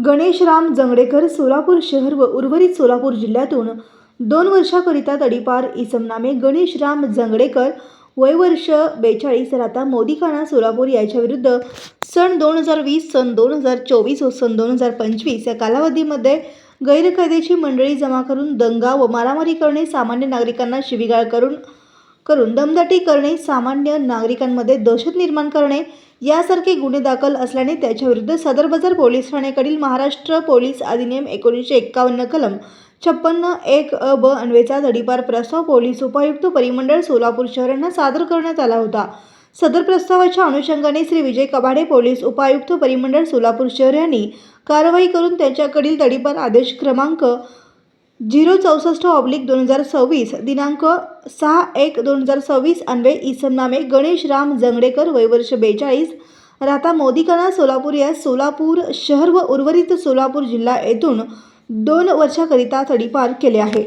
गणेशराम जंगडेकर सोलापूर शहर व उर्वरित सोलापूर जिल्ह्यातून 2 वर्षाकरिता तडीपार इसम नामे गणेशराम जंगडेकर वय वर्ष 42 राहता मोदीखाना सोलापूर याच्या विरुद्ध सन 2020 सन 2024 व सन 2025 या कालावधीमध्ये गैरकायदेची मंडळी जमा करून दंगा व मारामारी करणे, सामान्य नागरिकांना शिवीगाळ करून दमदाटी करणे, सामान्य नागरिकांमध्ये दहशत निर्माण करणे यासारखे गुन्हे दाखल असल्याने त्याच्याविरुद्ध सदर बाजार पोलीस ठाण्याकडील महाराष्ट्र पोलीस अधिनियम 1951 कलम 56(1)(ब) अन्वयेचा तडीपार प्रस्ताव पोलीस उपायुक्त परिमंडळ सोलापूर शहर यांना सादर करण्यात आला होता। सदर प्रस्तावाच्या अनुषंगाने श्री विजय कबाडे पोलीस उपायुक्त परिमंडळ सोलापूर शहर यांनी कारवाई करून त्यांच्याकडील तडीपार आदेश क्रमांक 064/2026 दिनांक 6/1/2026 अन्वये इसम नामे गणेशराम जंगडेकर वय वर्ष 42 राहता मोदीखाना सोलापूर यास सोलापूर शहर व उर्वरित सोलापूर जिल्हा येथून 2 वर्षाकरिता तडीपार केले आहे।